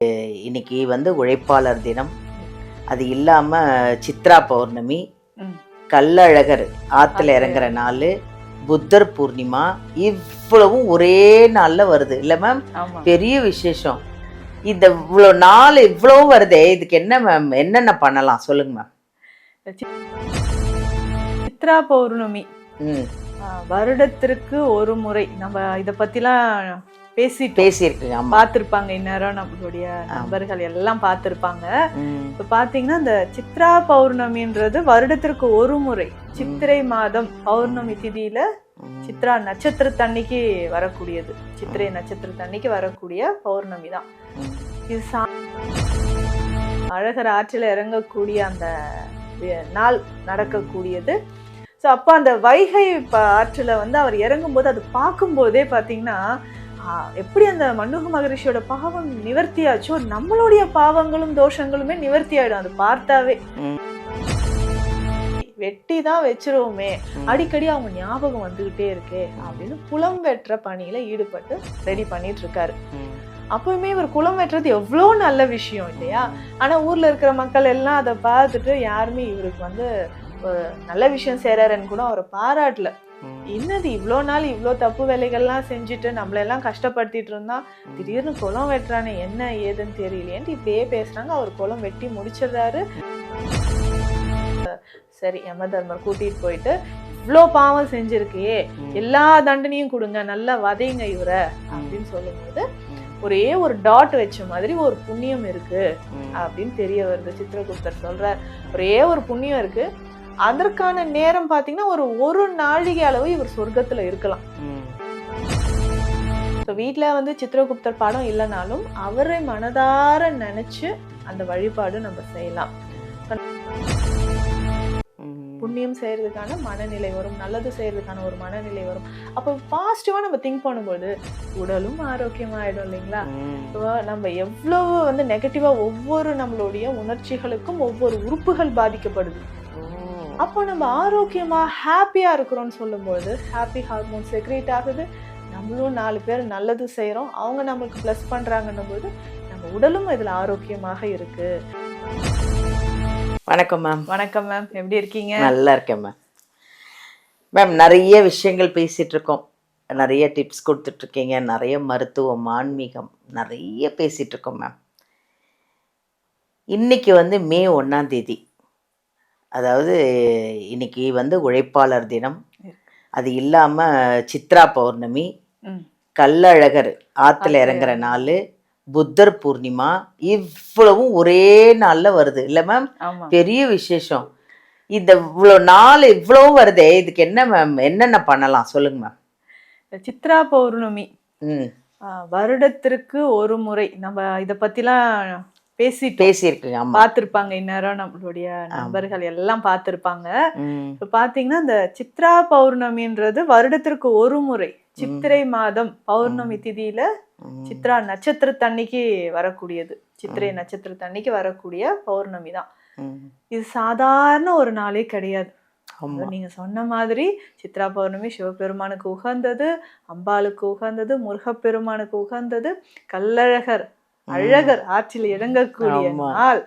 இன்னைக்கு உழைப்பாளர் தினம். அது இல்லாம சித்ரா பௌர்ணமி, ம். கள்ளழகர் ஆத்துல ஆத்துல இறங்குற நாள், புத்தர் பூர்ணிமா, இவ்வளவும் ஒரே நாள்ல வருது இல்ல மேம்? ஆமா. பெரிய விசேஷம். இந்த இவ்வளோ நாள் இவ்வளவும் வருதே, இதுக்கு என்ன மேம், என்னென்ன பண்ணலாம் சொல்லுங்க மேம். சித்ரா பௌர்ணமி ம் வருடத்திற்கு ஒரு முறை. நம்ம இத பத்திலாம் பேசியிருக்குங்க. ஆமா. பார்த்திருப்பாங்க, இந்நேரம் நம்மளுடைய நண்பர்கள் எல்லாம் பார்த்திருப்பாங்க. ம் இப்ப பாத்தீங்கன்னா இந்த சித்ரா பௌர்ணமின்றது வருடத்திற்கு ஒரு முறை, சித்திரை மாதம் பௌர்ணமி திதியில சித்ரா நட்சத்திரத்தன்னைக்கு வரக்கூடியது. சித்திரை நட்சத்திரத்தன்னைக்கு வரக்கூடிய பௌர்ணமி தான் இது. அழகர் ஆற்றில இறங்கக்கூடிய அந்த நாள் நடக்கக்கூடியது. ஸோ அப்போ அந்த வைகை ஆற்றில் அவர் இறங்கும்போது அது பார்க்கும்போதே பார்த்தீங்கன்னா எப்படி அந்த மன்னுக மகரிஷியோட பாவம் நிவர்த்தியாச்சோ, நம்மளுடைய பாவங்களும் தோஷங்களுமே நிவர்த்தி ஆயிடும். அது பார்த்தாவே வெட்டி தான் வச்சிருவோமே, அடிக்கடி அவங்க ஞாபகம் வந்துகிட்டே இருக்கே அப்படின்னு குளம் வெட்டுற பணியில ஈடுபட்டு ரெடி பண்ணிட்டு இருக்காரு. அப்பவுமே இவர் குளம் வெட்டுறது எவ்வளோ நல்ல விஷயம் இல்லையா? ஆனா ஊர்ல இருக்கிற மக்கள் எல்லாம் அதை பார்த்துட்டு யாருமே இவருக்கு நல்ல விஷயம் செய்யறாருன்னு கூட அவரை பாராட்டல. என்னது இவ்வளோ நாள் இவ்வளோ தப்பு வேலைகள்லாம் செஞ்சுட்டு நம்மளெல்லாம் கஷ்டப்படுத்திட்டு இருந்தா திடீர்னு குளம் வெட்டுறானே, என்ன ஏதுன்னு தெரியலையேன்ட்டு இப்படியே பேசுறாங்க. அவர் குளம் வெட்டி முடிச்சிடுறாரு. சரி, யம தர்மர் கூட்டிட்டு போயிட்டு இவ்வளோ பாவம் செஞ்சிருக்கே, எல்லா தண்டனையும் கொடுங்க, நல்லா வதைங்க இவரை அப்படின்னு சொல்லும்போது ஒரே ஒரு டாட் வச்ச மாதிரி ஒரு புண்ணியம் இருக்கு அப்படின்னு தெரிய வருது. சித்திரகுப்தர் சொல்றார், ஒரே ஒரு புண்ணியம் இருக்கு, அதற்கான நேரம் பாத்தீங்கன்னா ஒரு நாழிகை அளவு இவர் சொர்க்கத்துல இருக்கலாம். வீட்டுல சித்திரகுப்தர் படம் இல்லைனாலும் அவரை மனதார நினைச்சு அந்த வழிபாடு நம்ம செய்யலாம். புண்ணியம் செய்யறதுக்கான மனநிலை வரும், நல்லது செய்யறதுக்கான ஒரு மனநிலை வரும். அப்போ பாசிட்டிவா நம்ம திங்க் பண்ணும்போது உடலும் ஆரோக்கியமாயிடும் இல்லைங்களா? நம்ம எவ்வளவு நெகட்டிவா ஒவ்வொரு நம்மளுடைய உணர்ச்சிகளுக்கும் ஒவ்வொரு உறுப்புகள் பாதிக்கப்படுது. அப்போ நம்ம ஆரோக்கியமா ஹாப்பியா இருக்கிறோம்னு சொல்லும்போது ஹாப்பி ஹார்மோன் செக்ரேட் ஆகுது. நம்மளும் 4 பேர் நல்லது செய்யறோம், அவங்க நம்மளுக்கு பிளஸ் பண்றாங்கன்னும் போது நம்ம உடலும் இதுல ஆரோக்கியமாக இருக்கு. வணக்கம் மேம். வணக்கம் மேம், எப்படி இருக்கீங்க? நல்லா இருக்கேன் மேம். மேம், நிறைய விஷயங்கள் பேசிட்டு இருக்கோம், நிறைய டிப்ஸ் கொடுத்துட்டு இருக்கீங்க, நிறைய மருத்துவம், ஆன்மீகம் நிறைய பேசிட்டு இருக்கோம் மேம். இன்னைக்கு மே 1ஆம் தேதி, அதாவது இன்னைக்கு உழைப்பாளர் தினம். அது இல்லாம சித்ரா பௌர்ணமி, கள்ளழகர் ஆத்துல இறங்குற நாள், புத்தர் பூர்ணிமா, இவ்வளவும் ஒரே நாள்ல வருது இல்ல மேம்? பெரிய விசேஷம். இந்த இவ்வளோ நாள் இவ்வளவும் வருதே, இதுக்கு என்ன மேம், என்னென்ன பண்ணலாம் சொல்லுங்க மேம். சித்ரா பௌர்ணமி வருடத்திற்கு ஒரு முறை. நம்ம இத பத்திலாம் பேசியிருக்குங்க. பார்த்திருப்பாங்க, இந்நேரம் நம்மளுடைய நண்பர்கள் எல்லாம் பார்த்திருப்பாங்க. இப்ப பாத்தீங்கன்னா இந்த சித்ரா பௌர்ணமின்றது வருடத்திற்கு ஒரு முறை, சித்திரை மாதம் பௌர்ணமி திதியில சித்ரா நட்சத்திரத்தன்னைக்கு வரக்கூடியது. சித்திரை நட்சத்திரத்தன்னைக்கு வரக்கூடிய பௌர்ணமி தான் இது. சாதாரண ஒரு நாளே கிடையாது. நீங்க சொன்ன மாதிரி சித்ரா பௌர்ணமி சிவபெருமானுக்கு உகந்தது, அம்பாளுக்கு உகந்தது, முருகப்பெருமானுக்கு உகந்தது, கள்ளழகர் அழகர் ஆற்றில் இறங்கக்கூடிய நாள்.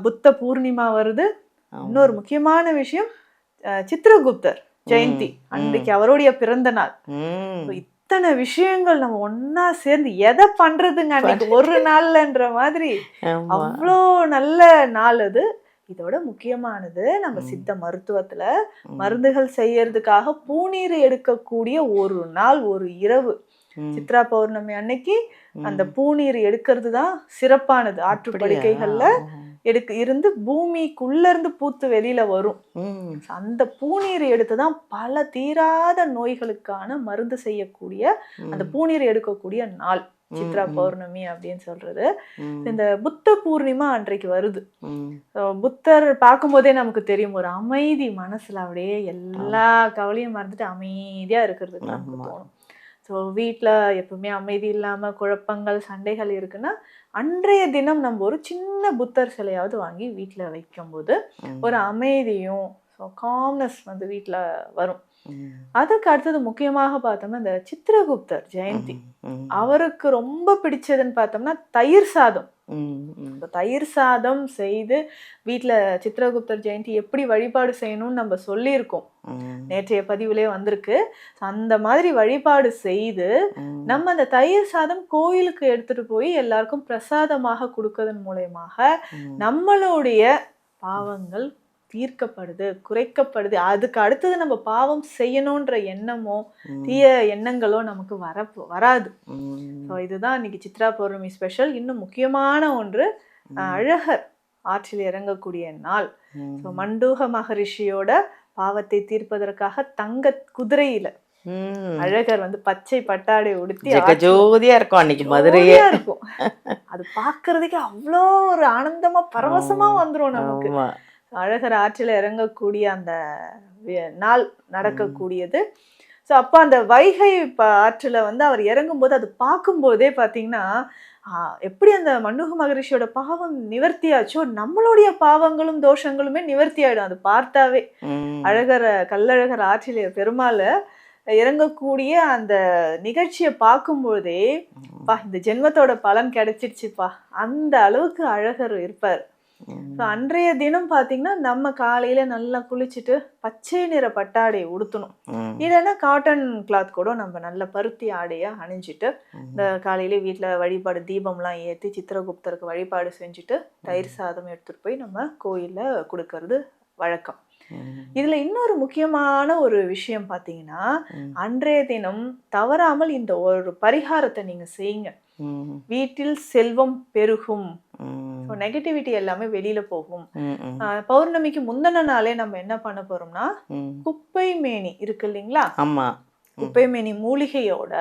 புத்த பூர்ணிமா வருது. இன்னொரு முக்கியமான விஷயம், சித்திரகுப்தர் ஜெயந்தி அன்றைக்கு அவருடைய பிறந்த நாள். இத்தனை விஷயங்கள் நம்ம ஒன்னா சேர்ந்து எதை பண்றதுங்க அன்னைக்கு ஒரு நாள்லன்ற மாதிரி அவ்வளோ நல்ல நாள் அது. இதோட முக்கியமானது, நம்ம சித்த மருத்துவத்துல மருந்துகள் செய்யறதுக்காக பூநீர் எடுக்கக்கூடிய ஒரு நாள், ஒரு இரவு. சித்ரா பௌர்ணமி அன்னைக்கு அந்த பூநீர் எடுக்கிறது தான் சிறப்பானது. ஆற்றுப்படுக்கைகள்ல இருந்து பூமிக்குள்ள இருந்து பூத்து வெளியில வரும். அந்த பூநீர் எடுத்துதான் பல தீராத நோய்களுக்கான மருந்து செய்யக்கூடிய அந்த பூநீர் எடுக்கக்கூடிய நாள் சித்ரா பௌர்ணமி அப்படின்னு சொல்றது. இந்த புத்த பூர்ணிமா அன்றைக்கு வருது. புத்தர் பார்க்கும்போதே நமக்கு தெரியும், ஒரு அமைதி மனசுல, அப்படியே எல்லா கவலையும் மறந்துட்டு அமைதியா இருக்கிறதுக்கு நமக்கு தோணும். ஸோ வீட்டில் எப்பவுமே அமைதி இல்லாமல் குழப்பங்கள் சண்டைகள் இருக்குன்னா அன்றைய தினம் நம்ம ஒரு சின்ன புத்தர் சிலையாவது வாங்கி வீட்டில் வைக்கும்போது ஒரு அமைதியும் காம்னஸ் வீட்டில் வரும். அதுக்கு அடுத்தது முக்கியமாக பார்த்தோம்னா இந்த சித்திரகுப்தர் ஜெயந்தி. அவருக்கு ரொம்ப பிடிச்சதுன்னு பார்த்தோம்னா தயிர் சாதம். தயிர் சாதம் செய்து வீட்டுல சித்திரகுப்தர் ஜெயந்தி எப்படி வழிபாடு செய்யணும்னு நம்ம சொல்லியிருக்கோம், நேற்றைய பதிவுலே வந்திருக்கு. அந்த மாதிரி வழிபாடு செய்து நம்ம அந்த தயிர் சாதம் கோயிலுக்கு எடுத்துட்டு போய் எல்லாருக்கும் பிரசாதமாக கொடுக்கறதன் மூலயமாக நம்மளுடைய பாவங்கள் தீர்க்கப்படுது, குறைக்கப்படுது. அதுக்கு அடுத்தது நம்ம பாவம் செய்யணும்ன்ற எண்ணமோ தீய எண்ணங்களோ நமக்கு வராது. ஸோ இதுதான் இன்னைக்கு சித்ரா பௌர்ணமி ஸ்பெஷல். இன்னும் முக்கியமான ஒன்று, அழகர் ஆற்றில் இறங்கக்கூடிய நாள். ஸோ மண்டூக மகரிஷியோட பாவத்தை தீர்ப்பதற்காக தங்க குதிரையில அழகர் வந்து பச்சை பட்டாடை உடுத்தி ஜோதியா இருக்கும் அன்னைக்கு மதுரையா இருக்கும். அது பாக்குறதுக்கு அவ்வளோ ஒரு ஆனந்தமா பரவசமா வந்துரும் நமக்கு. அழகர் ஆற்றில் இறங்கக்கூடிய அந்த நாள் நடக்கக்கூடியது. ஸோ அப்போ அந்த வைகை ஆற்றில் வந்து அவர் இறங்கும்போது அது பார்க்கும்போதே பார்த்தீங்கன்னா எப்படி அந்த மண்டூக மகரிஷியோட பாவம் நிவர்த்தியாச்சோ நம்மளுடைய பாவங்களும் தோஷங்களுமே நிவர்த்தி ஆயிடும். அது பார்த்தாவே கல்லழகர் ஆற்றில் பெருமாள் இறங்கக்கூடிய அந்த நிகழ்ச்சியை பார்க்கும்போதே இந்த ஜென்மத்தோட பலன் கிடைச்சிடுச்சுப்பா, அந்த அளவுக்கு அழகர் இருப்பார். அன்றைய தினம் பாத்தீங்கன்னா நம்ம காலையில நல்லா குளிச்சுட்டு பச்சை நிற பட்டாடை உடுத்தணும், இல்லைன்னா காட்டன் கிளாத் கூட நம்ம நல்ல பருத்தி ஆடையா அணிஞ்சிட்டு இந்த காலையில வீட்டுல வழிபாடு தீபம்லாம் ஏற்றி சித்திரகுப்தருக்கு வழிபாடு செஞ்சுட்டு தயிர் சாதம் எடுத்துட்டு போய் நம்ம கோயில்ல கொடுக்கறது வழக்கம். இதுல இன்னொரு முக்கியமான ஒரு விஷயம் பாத்தீங்கன்னா, அன்றைய தினம் தவறாமல் இந்த ஒரு பரிகாரத்தை நீங்க செய்யுங்க. வீட்டில் செல்வம் பெருகும், நெகட்டிவிட்டி எல்லாமே வெளியில போகும். பௌர்ணமிக்கு முந்தின நாளே நம்ம என்ன பண்ண போறோம்னா, குப்பை மேனி இருக்கு இல்லைங்களா, குப்பை மேனி மூலிகையோட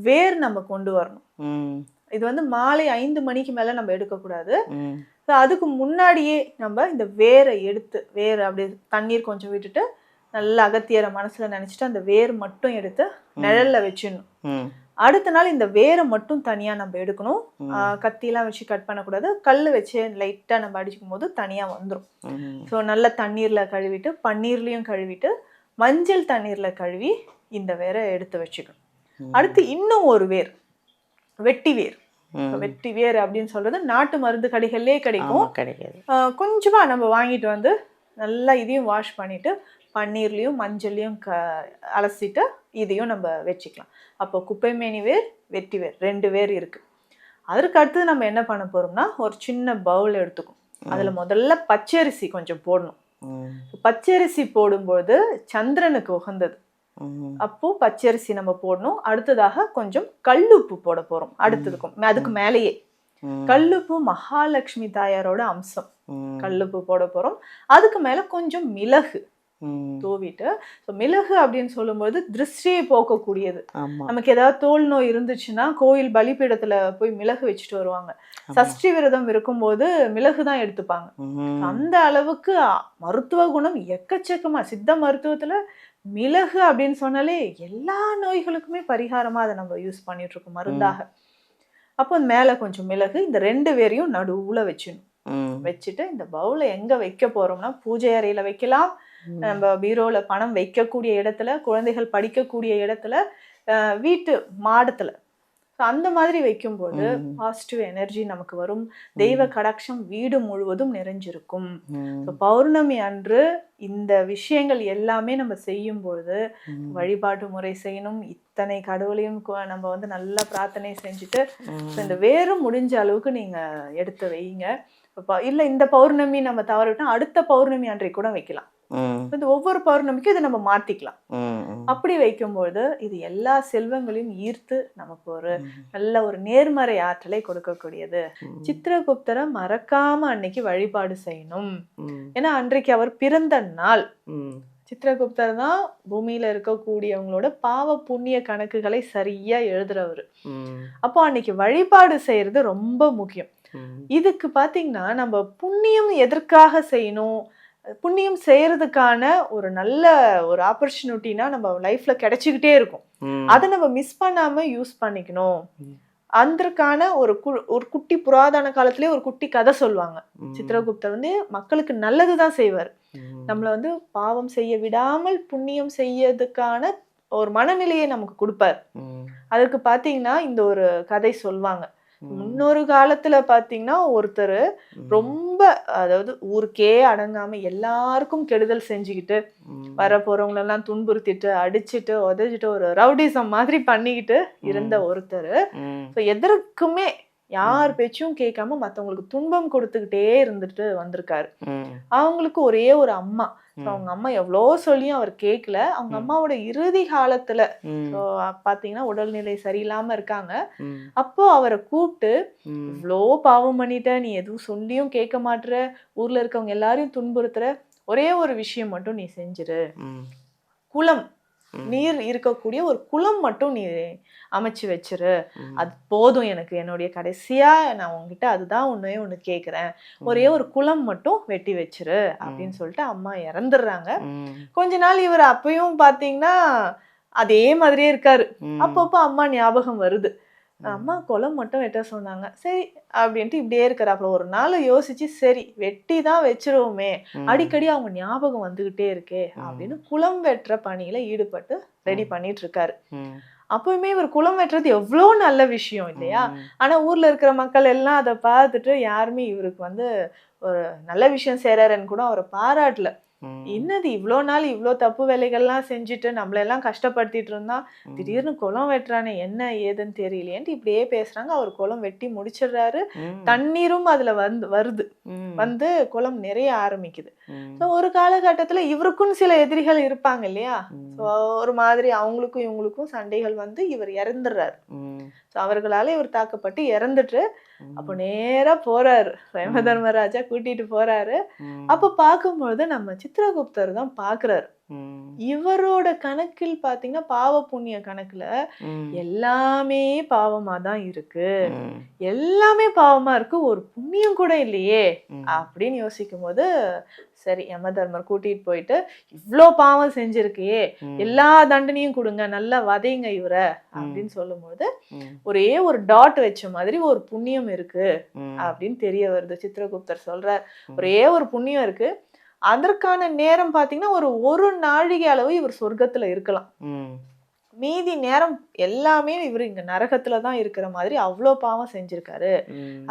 வேர் நம்ம கொண்டு வரணும். இது வந்து மாலை 5 மணிக்கு மேல நம்ம எடுக்க கூடாது. அதுக்கு முன்னாடியே நம்ம இந்த வேரை எடுத்து, வேர் அப்படியே தண்ணீர் கொஞ்சம் விட்டுட்டு நல்லா அகத்தியரை மனசுல நினைச்சிட்டு அந்த வேர் மட்டும் எடுத்து நிழல்ல வச்சிடணும். அடுத்த நாள் இந்த வேரை மட்டும் தனியா நம்ம எடுக்கணும். கத்தியெல்லாம் வச்சு கட் பண்ணக்கூடாது, கல் வச்சு லைட்டா நம்ம அடிச்சுக்கும் போது தனியா வந்துடும். ஸோ நல்ல தண்ணீர்ல கழுவிட்டு, பன்னீர்லயும் கழுவிட்டு, மஞ்சள் தண்ணீர்ல கழுவி இந்த வேரை எடுத்து வச்சுக்கணும். அடுத்து இன்னும் ஒரு வேர், வெட்டி வேர். வெட்டி வேர் அப்படின்னு சொல்றது நாட்டு மருந்து கடைகள்லயே கிடைக்கும். கொஞ்சமா நம்ம வாங்கிட்டு வந்து நல்லா இதையும் வாஷ் பண்ணிட்டு பன்னீர்லயும் மஞ்சள்லையும் அலசிட்டு இதையும் நம்ம வச்சுக்கலாம். அப்போ குப்பைமேனி வேர், வெட்டி வேர் 2 வேர் இருக்கு. அதற்கு அடுத்தது நம்ம என்ன பண்ண போறோம்னா, ஒரு சின்ன பவுல் எடுத்துக்கும். அதுல முதல்ல பச்சரிசி கொஞ்சம் போடணும். பச்சரிசி போடும்போது சந்திரனுக்கு உகந்தது. அப்போ பச்சரிசி நம்ம போடணும். அடுத்ததாக கொஞ்சம் கல்லுப்பு போட போறோம். அதுக்கு மேலேயே கல்லுப்பு மகாலட்சுமி தாயாரோட அம்சம், கல்லுப்பு போட போறோம். அதுக்கு மேல கொஞ்சம் மிளகு தூவிட்டு, மிளகு அப்படின்னு சொல்லும்போது திருஷ்டியை போக்கக்கூடியது. நமக்கு ஏதாவது தோல் நோய் இருந்துச்சுன்னா கோயில் பலிபீடத்துல போய் மிளகு வச்சுட்டு வருவாங்க. சஷ்டி விரதம் இருக்கும்போது மிளகுதான் எடுத்துப்பாங்க. அந்த அளவுக்கு மருத்துவ குணம் எக்கச்சக்கமா. சித்த மருத்துவத்துல மிளகு அப்படின்னு சொன்னாலே எல்லா நோய்களுக்குமே பரிகாரமா அதை நம்ம யூஸ் பண்ணிட்டு இருக்கோம் மருந்தாக. அப்போ மேல கொஞ்சம் மிளகு, இந்த 2 வேரையும் நடுவுல வச்சிடணும். வச்சுட்டு இந்த பவுல எங்க வைக்க போறோம்னா, பூஜை அறையில வைக்கலாம், நம்ம பீரோல பணம் வைக்கக்கூடிய இடத்துல, குழந்தைகள் படிக்கக்கூடிய இடத்துல, வீட்டு மாடத்துல, அந்த மாதிரி வைக்கும்போது பாசிட்டிவ் எனர்ஜி நமக்கு வரும். தெய்வ கடாட்சம் வீடு முழுவதும் நிறைஞ்சிருக்கும். பௌர்ணமி அன்று இந்த விஷயங்கள் எல்லாமே நம்ம செய்யும் பொழுது வழிபாட்டு முறை செய்யணும். இத்தனை கடவுளையும் நம்ம வந்து நல்லா பிரார்த்தனை செஞ்சுட்டு இந்த வேரும் முடிஞ்ச அளவுக்கு நீங்க எடுத்து வைங்க. இல்ல இந்த பௌர்ணமி நம்ம தவறிட்டா அடுத்த பௌர்ணமி அன்றைக்கு கூட வைக்கலாம். ஒவ்வொரு பௌர்ணமிக்கும் இதை நம்ம மாத்திக்கலாம். அப்படி வைக்கும்போது இது எல்லா செல்வங்களையும் ஈர்த்து நமக்கு ஒரு நல்ல ஒரு நேர்மறை ஆற்றலை கொடுக்கக்கூடியது. சித்திரகுப்தரை மறக்காம அன்னைக்கு வழிபாடு செய்யணும். ஏன்னா அன்றைக்கு அவர் பிறந்த நாள். சித்திரகுப்தர் தான் பூமியில இருக்கக்கூடியவங்களோட பாவ புண்ணிய கணக்குகளை சரியா எழுதுறவரு. அப்போ அன்னைக்கு வழிபாடு செய்யறது ரொம்ப முக்கியம். இதுக்கு பாத்தீங்கன்னா நம்ம புண்ணியம் எதற்காக செய்யணும், புண்ணியம் செய்யறதுக்கான ஒரு நல்ல ஒரு ஆப்பர்ச்சுனிட்டினா நம்ம லைஃப்ல கிடைச்சிக்கிட்டே இருக்கும். அதை நம்ம மிஸ் பண்ணாம யூஸ் பண்ணிக்கணும். அதற்கான ஒரு குட்டி புராதன காலத்திலேயே ஒரு குட்டி கதை சொல்லுவாங்க. சித்திரகுப்தர் வந்து மக்களுக்கு நல்லதுதான் செய்வார். நம்மள வந்து பாவம் செய்ய விடாமல் புண்ணியம் செய்யறதுக்கான ஒரு மனநிலையை நமக்கு கொடுப்பார். அதுக்கு பாத்தீங்கன்னா இந்த ஒரு கதை சொல்லுவாங்க. முன்னொரு காலத்துல பாத்தீங்கன்னா ஒருத்தர் ரொம்ப, அதாவது ஊருக்கே அடங்காம எல்லாருக்கும் கெடுதல் செஞ்சுக்கிட்டு வர போறவங்கள எல்லாம் துன்புறுத்திட்டு அடிச்சுட்டு உதச்சிட்டு ஒரு ரவுடிசம் மாதிரி பண்ணிக்கிட்டு இருந்த ஒருத்தர் எதற்குமே யார் பேச்சும் கேட்காம மத்தவங்களுக்கு துன்பம் கொடுத்துக்கிட்டே இருந்துட்டு வந்திருக்காரு. அவங்களுக்கு ஒரே ஒரு அம்மா. அவங்க அம்மா எவ்வளோ சொல்லியும் அவர் கேட்கல. அவங்க அம்மாவோட இறுதி காலத்துல பாத்தீங்கன்னா உடல்நிலை சரியில்லாம இருக்காங்க. அப்போ அவரை கூப்பிட்டு, இவ்வளோ பாவம் பண்ணிட்ட, நீ எதுவும் சொல்லியும் கேட்க மாட்டுற, ஊர்ல இருக்கவங்க எல்லாரையும் துன்புறுத்துற, ஒரே ஒரு விஷயம் மட்டும் நீ செஞ்சிரு, குளம், நீர் இருக்கக்கூடிய ஒரு குளம் மட்டும் நீ அமைச்சு வச்சிரு, அது போதும் எனக்கு, என்னுடைய கடைசியா நான் உங்ககிட்ட அதுதான் ஒண்ணு கேக்குறேன், ஒரே ஒரு குளம் மட்டும் வெட்டி வச்சிரு அப்படின்னு சொல்லிட்டு அம்மா இறந்துடுறாங்க. கொஞ்ச நாள் இவர் அப்பயும் பாத்தீங்கன்னா அதே மாதிரியே இருக்காரு. அப்பப்போ அம்மா ஞாபகம் வருது. அம்மா குளம் மட்டும் வெட்ட சொன்னாங்க, சரி அப்படின்ட்டு இப்படியே இருக்கிறாப்புல. ஒரு நாள் யோசிச்சு, சரி வெட்டி தான் வச்சிருவோமே, அடிக்கடி அவங்க ஞாபகம் வந்துகிட்டே இருக்கே அப்படின்னு குளம் வெட்டுற பணியில ஈடுபட்டு ரெடி பண்ணிட்டு இருக்காரு. அப்பவுமே இவர் குளம் வெட்டுறது எவ்வளோ நல்ல விஷயம் இல்லையா? ஆனா ஊர்ல இருக்கிற மக்கள் எல்லாம் அதை பார்த்துட்டு யாருமே இவருக்கு வந்து ஒரு நல்ல விஷயம் செய்யறாருன்னு கூட அவரை பாராட்டல. என்னது இவ்வளோ நாள் இவ்வளோ தப்பு வேலைகள்லாம் செஞ்சுட்டு நம்மளெல்லாம் கஷ்டப்படுத்திட்டு இருந்தா திடீர்னு குளம் வெட்டுறானே, என்ன ஏதுன்னு தெரியலையேன்ட்டு இப்படியே பேசுறாங்க. அவர் குளம் வெட்டி முடிச்சிடுறாரு. தண்ணீரும் அதுல வருது, வந்து குளம் நிறைய ஆரம்பிக்குது. ஒரு காலகட்டத்துல இவருக்கும் சில எதிரிகள் இருப்பாங்க இல்லையா? ஒரு மாதிரி அவங்களுக்கும் இவங்களுக்கும் சண்டைகள் வந்து இவர் இறந்துடுறாரு. அவர்களால இவர் தாக்கப்பட்டு இறந்துட்டு அப்போ நேரா போறாரு, யம தர்மராஜா கூட்டிட்டு போறாரு. அப்ப பார்க்கும்பொழுது நம்ம சித்திரகுப்தர் தான் பாக்குறாரு. இவரோட கணக்கில் பாத்தீங்கன்னா பாவ புண்ணிய கணக்குல எல்லாமே பாவமா தான் இருக்கு, எல்லாமே பாவமா இருக்கு, ஒரு புண்ணியம் கூட இல்லையே அப்படின்னு யோசிக்கும் போது, சரி யம தர்மர் கூட்டிட்டு போயிட்டு, இவ்ளோ பாவம் செஞ்சிருக்கே, எல்லா தண்டனையும் கொடுங்க, நல்லா வதைங்க இவரை அப்படின்னு சொல்லும் போது ஒரே ஒரு டாட் வச்ச மாதிரி ஒரு புண்ணியம் இருக்கு அப்படின்னு தெரிய வருது. சித்திரகுப்தர் சொல்றார், ஒரே ஒரு புண்ணியம் இருக்கு, அதற்கான நேரம் பாத்தீங்கன்னா ஒரு நாழிகை அளவு இவர் சொர்க்கத்துல இருக்கலாம், மீதி நேரம் எல்லாமே இவர் இங்க நரகத்துலதான் இருக்கிற மாதிரி அவ்வளோ பாவம் செஞ்சிருக்காரு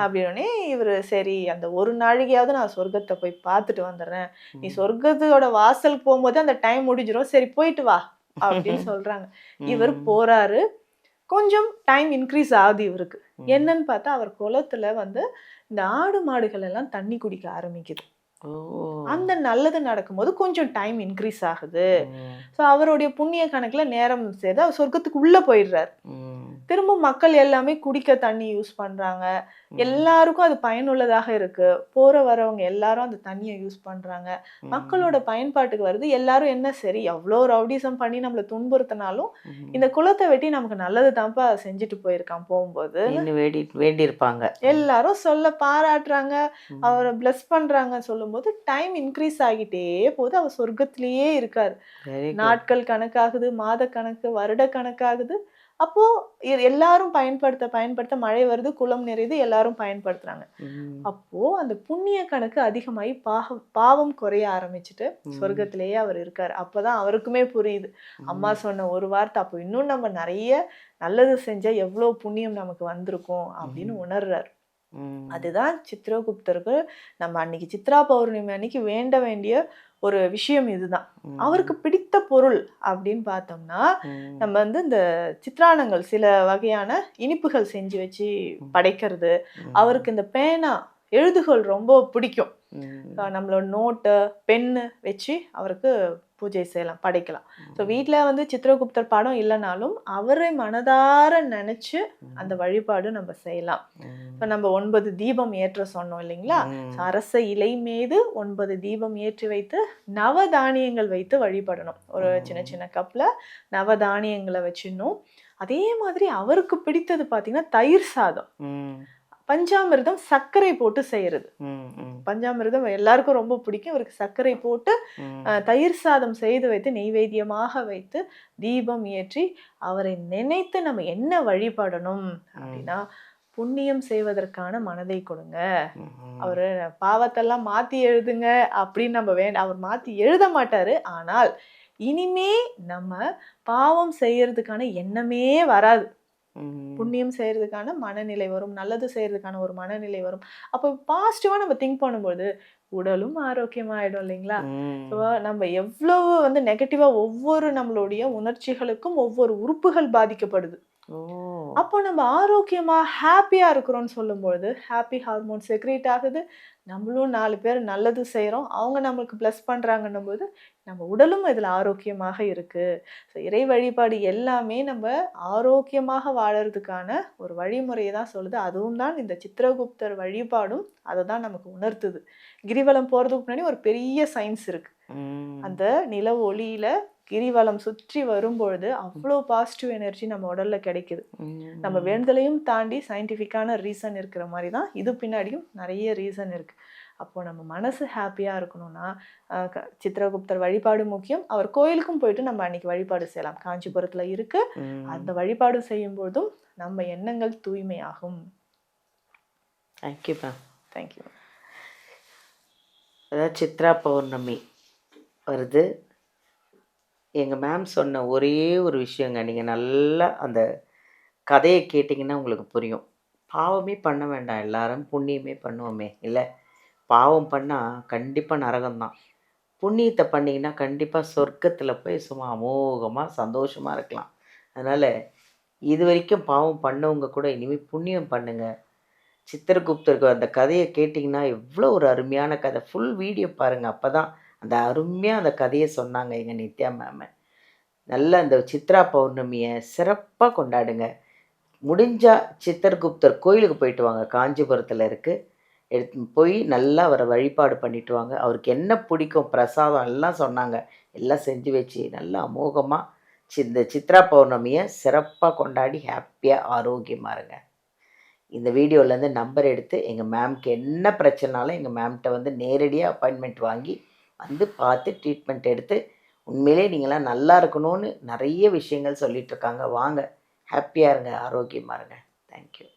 அப்படின்னே இவரு, சரி அந்த ஒரு நாழிகையாவது நான் சொர்க்கத்தை போய் பார்த்துட்டு வந்துடுறேன், நீ சொர்க்கத்தோட வாசலுக்கு போகும்போது அந்த டைம் முடிஞ்சிடும், சரி போயிட்டு வா அப்படின்னு சொல்றாங்க. இவர் போறாரு. கொஞ்சம் டைம் இன்க்ரீஸ் ஆகுது இவருக்கு. என்னன்னு பார்த்தா அவர் குளத்துல வந்து இந்த ஆடு மாடுகள் எல்லாம் தண்ணி குடிக்க ஆரம்பிக்குது. அந்த நல்லது நடக்கும்போது கொஞ்சம் டைம் இன்க்ரீஸ் ஆகுது. ஸோ அவருடைய புண்ணிய கணக்குல நேரம் சேர்ந்து அவர் சொர்க்கத்துக்கு உள்ள போயிடுறாரு. திரும்ப மக்கள் எல்லாமே குடிக்க தண்ணி யூஸ் பண்றாங்க, எல்லாருக்கும் அது பயனுள்ளதாக இருக்கு, போற வரவங்க எல்லாரும் அந்த தண்ணியை யூஸ் பண்றாங்க, மக்களோட பயன்பாட்டுக்கு வருது. எல்லாரும் என்ன, சரி எவ்வளோ ரவுடிசம் பண்ணி நம்மள துன்புறுத்தினாலும் இந்த குளத்தை வெட்டி நமக்கு நல்லது தான்ப்பா செஞ்சுட்டு போயிருக்கான் போகும்போது வேண்டியிருப்பாங்க, எல்லாரும் சொல்ல பாராட்டுறாங்க, அவரை பிளஸ் பண்றாங்க. சொல்லும்போது டைம் இன்க்ரீஸ் ஆகிட்டே போகுது, அவர் சொர்க்கத்திலேயே இருக்காரு. நாட்கள் கணக்காகுது, மாத கணக்கு, வருட கணக்காகுது. அப்போ எல்லாரும் பயன்படுத்த மழை வருது, குளம் நிறையுது, எல்லாரும் பயன்படுத்துறாங்க. அப்போ அந்த புண்ணிய கணக்கு அதிகமாகி பாவம் குறைய ஆரம்பிச்சுட்டு சொர்க்கத்திலேயே அவர் இருக்காரு. அப்பதான் அவருக்குமே புரியுது, அம்மா சொன்ன ஒரு வார்த்தை அப்போ இன்னும் நம்ம நிறைய நல்லது செஞ்சா எவ்வளவு புண்ணியம் நமக்கு வந்திருக்கும் அப்படின்னு உணர்றாரு. அதுதான் சித்திரகுப்தருக்கு நம்ம அன்னைக்கு சித்ரா பௌர்ணமி அன்னைக்கு வேண்ட வேண்டிய ஒரு விஷயம் இதுதான். அவருக்கு பிடித்த பொருள் அப்படின்னு பார்த்தோம்னா, நம்ம வந்து இந்த சித்ரானங்கள், சில வகையான இனிப்புகள் செஞ்சு வச்சு படைக்கிறது, அவருக்கு இந்த பேனா எழுதுகோள் ரொம்ப பிடிக்கும். நம்மளோட நோட்டு பென்னு வச்சு அவருக்கு பூஜை செய்யலாம், படைக்கலாம். ஸோ வீட்டில் வந்து சித்திரகுப்தர் படம் இல்லைனாலும் அவரை மனதார நினைச்சு அந்த வழிபாடு நம்ம செய்யலாம். இப்போ நம்ம 9 தீபம் ஏற்ற சொன்னோம் இல்லைங்களா? அரச இலை மீது 9 தீபம் ஏற்றி வைத்து நவதானியங்கள் வைத்து வழிபடணும். ஒரு சின்ன சின்ன கப்ல நவதானியங்களை வச்சிடணும். அதே மாதிரி அவருக்கு பிடித்தது பார்த்தீங்கன்னா தயிர் சாதம், பஞ்சாமிர்தம், சர்க்கரை போட்டு செய்யறது. பஞ்சாமிர்தம் எல்லாருக்கும் ரொம்ப பிடிக்கும். இவருக்கு சர்க்கரை போட்டு தயிர் சாதம் செய்து வைத்து நெய்வேத்தியமாக வைத்து தீபம் ஏற்றி அவரை நினைத்து நம்ம என்ன வழிபடணும் அப்படின்னா, புண்ணியம் செய்வதற்கான மனதை கொடுங்க. அவரு பாவத்தெல்லாம் மாத்தி எழுதுங்க அப்படின்னு நம்ம அவர் மாத்தி எழுத மாட்டாரு. ஆனால் இனிமே நம்ம பாவம் செய்யறதுக்கான எண்ணமே வராது. புண்ணியம் செய்யறதுக்கான மனநிலை வரும், நல்லது செய்யறதுக்கான ஒரு மனநிலை வரும். அப்போ பாசிட்டிவா நம்ம திங்க் பண்ணும்போது உடலும் ஆரோக்கியமா ஆயிடும் இல்லைங்களா? ஸோ நம்ம எவ்வளவு வந்து நெகட்டிவா ஒவ்வொரு நம்மளுடைய உணர்ச்சிகளுக்கும் ஒவ்வொரு உறுப்புகள் பாதிக்கப்படுது. அப்போ நம்ம ஆரோக்கியமா ஹாப்பியா இருக்கிறோம்னு சொல்லும்போது ஹாப்பி ஹார்மோன் செக்ரேட் ஆகுது. நம்மளும் 4 பேர் நல்லது செய்கிறோம், அவங்க நம்மளுக்கு ப்ளஸ் பண்ணுறாங்கன்னும் போது நம்ம உடலும் இதில் ஆரோக்கியமாக இருக்கு. ஸோ இறை வழிபாடு எல்லாமே நம்ம ஆரோக்கியமாக வாழறதுக்கான ஒரு வழிமுறையை தான் சொல்லுது. அதுவும் தான் இந்த சித்திரகுப்தர் வழிபாடும் அதை தான் நமக்கு உணர்த்துது. கிரிவலம் போகிறதுக்கு முன்னாடி ஒரு பெரிய சயின்ஸ் இருக்கு. அந்த நில ஒளியில கிரிவலம் சுற்றி வரும்பொழுது அவ்வளோ பாசிட்டிவ் எனர்ஜி நம்ம உடல்ல கிடைக்குது. நம்ம வேண்டுதலையும் தாண்டி சயின்டிஃபிக்கான ரீசன் இருக்கிற மாதிரி தான் இது பின்னாடியும் நிறைய ரீசன் இருக்கு. அப்போ நம்ம மனசு ஹாப்பியா இருக்கணும்னா சித்திரகுப்தர் வழிபாடு முக்கியம். அவர் கோயிலுக்கும் போயிட்டு நம்ம அன்னைக்கு வழிபாடு செய்யலாம், காஞ்சிபுரத்துல இருக்கு. அந்த வழிபாடு செய்யும் போதும் நம்ம எண்ணங்கள் தூய்மையாகும். Thank you ma'am. தேங்க்யூ. அதாவது சித்ரா பௌர்ணமி வருது. எங்கள் மேம் சொன்ன ஒரே ஒரு விஷயங்க, நீங்கள் நல்லா அந்த கதையை கேட்டிங்கன்னா உங்களுக்கு புரியும். பாவமே பண்ண வேண்டாம், எல்லாரும் புண்ணியமே பண்ணுவோமே. இல்லை, பாவம் பண்ணால் கண்டிப்பாக நரகம்தான். புண்ணியத்தை பண்ணிங்கன்னா கண்டிப்பாக சொர்க்கத்தில் போய் சும்மா அமோகமாக சந்தோஷமாக இருக்கலாம். அதனால் இது வரைக்கும் பாவம் பண்ணவங்க கூட இனிமேல் புண்ணியம் பண்ணுங்கள். சித்திரகுப்தருக்கு அந்த கதையை கேட்டிங்கன்னா எவ்வளோ ஒரு அருமையான கதை. ஃபுல் வீடியோ பாருங்கள், அப்போ தான் அந்த அருமையாக அந்த கதையை சொன்னாங்க எங்கள் நித்யா மேம். நல்லா அந்த சித்ரா பௌர்ணமியை சிறப்பாக கொண்டாடுங்க. முடிஞ்சால் சித்திரகுப்தர் கோயிலுக்கு போயிட்டு வாங்க, காஞ்சிபுரத்தில் இருக்குது. எடுத்து போய் நல்லா அவரை வழிபாடு பண்ணிட்டு வாங்க. அவருக்கு என்ன பிடிக்கும் பிரசாதம் எல்லாம் சொன்னாங்க, எல்லாம் செஞ்சு வச்சு நல்லா அமோகமாக இந்த சித்ரா பௌர்ணமியை சிறப்பாக கொண்டாடி ஹாப்பியாக ஆரோக்கியமாக இருங்க. இந்த வீடியோலேருந்து நம்பர் எடுத்து எங்கள் மேம்க்கு என்ன பிரச்சனைனாலும் எங்கள் மேம்கிட்ட வந்து நேரடியாக அப்பாயின்மெண்ட் வாங்கி வந்து பார்த்து ட்ரீட்மெண்ட் எடுத்து உண்மையிலே நீங்களாம் நல்லா இருக்கணும்னு நிறைய விஷயங்கள் சொல்லிகிட்ருக்காங்க. வாங்க, ஹாப்பியாக இருங்க, ஆரோக்கியமாக இருங்க. தேங்க்யூ.